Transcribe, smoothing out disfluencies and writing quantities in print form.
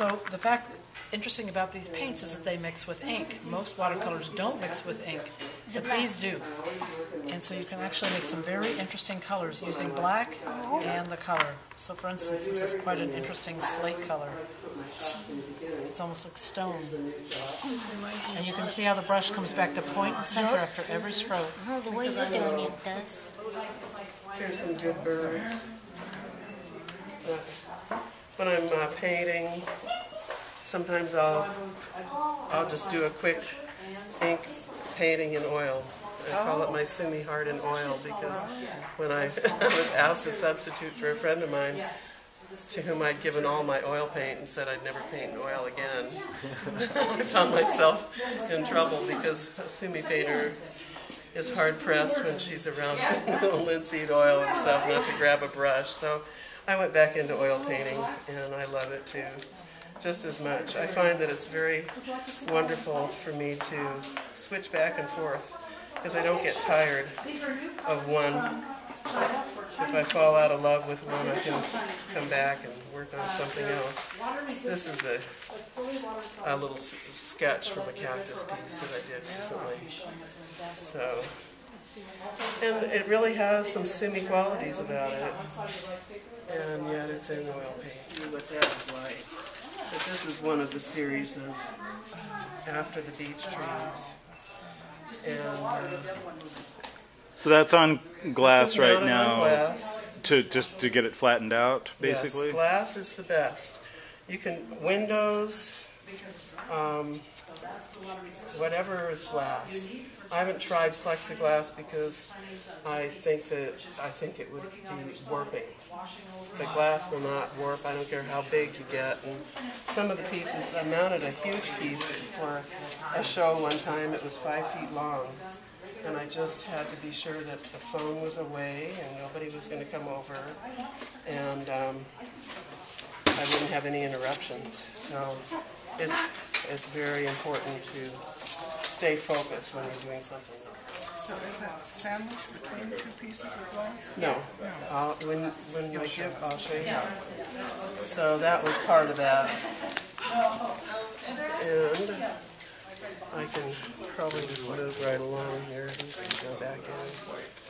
So the fact interesting about these paints is that they mix with ink. Most watercolors don't mix with ink, but these do. And so you can actually make some very interesting colors using black and the color. So for instance, this is quite an interesting slate color. It's almost like stone. And you can see how the brush comes back to point and center after every stroke. Oh, the way you're doing it does. Here's some good birds. When I'm painting, sometimes I'll just do a quick ink painting in oil. I call it my Sumi Heart in Oil because when I was asked to substitute for a friend of mine to whom I'd given all my oil paint and said I'd never paint in oil again, I found myself in trouble because a Sumi painter is hard-pressed when she's around linseed oil and stuff not to grab a brush. So I went back into oil painting and I love it too, just as much. I find that it's very wonderful for me to switch back and forth because I don't get tired of one. If I fall out of love with one, I can come back and work on something else. This is a little sketch from a cactus piece that I did recently. So, and it really has some Sumi qualities about it, and yet it's in oil paint. See what that is like. But this is one of the series of After the Beech Trees. And so that's on glass right now, glass. to get it flattened out, basically? Yes, glass is the best. You can, windows, whatever is glass. I haven't tried plexiglass because I think it would be warping. The glass will not warp, I don't care how big you get. And some of the pieces, I mounted a huge piece for a show one time. It was 5 feet long. And I just had to be sure that the phone was away and nobody was going to come over, and I wouldn't have any interruptions. So it's very important to stay focused when you're doing something. So is that sandwich between two pieces of glass? No. When I give, I'll show you how. So that was part of that. And I can probably just move right along here. These can go back in.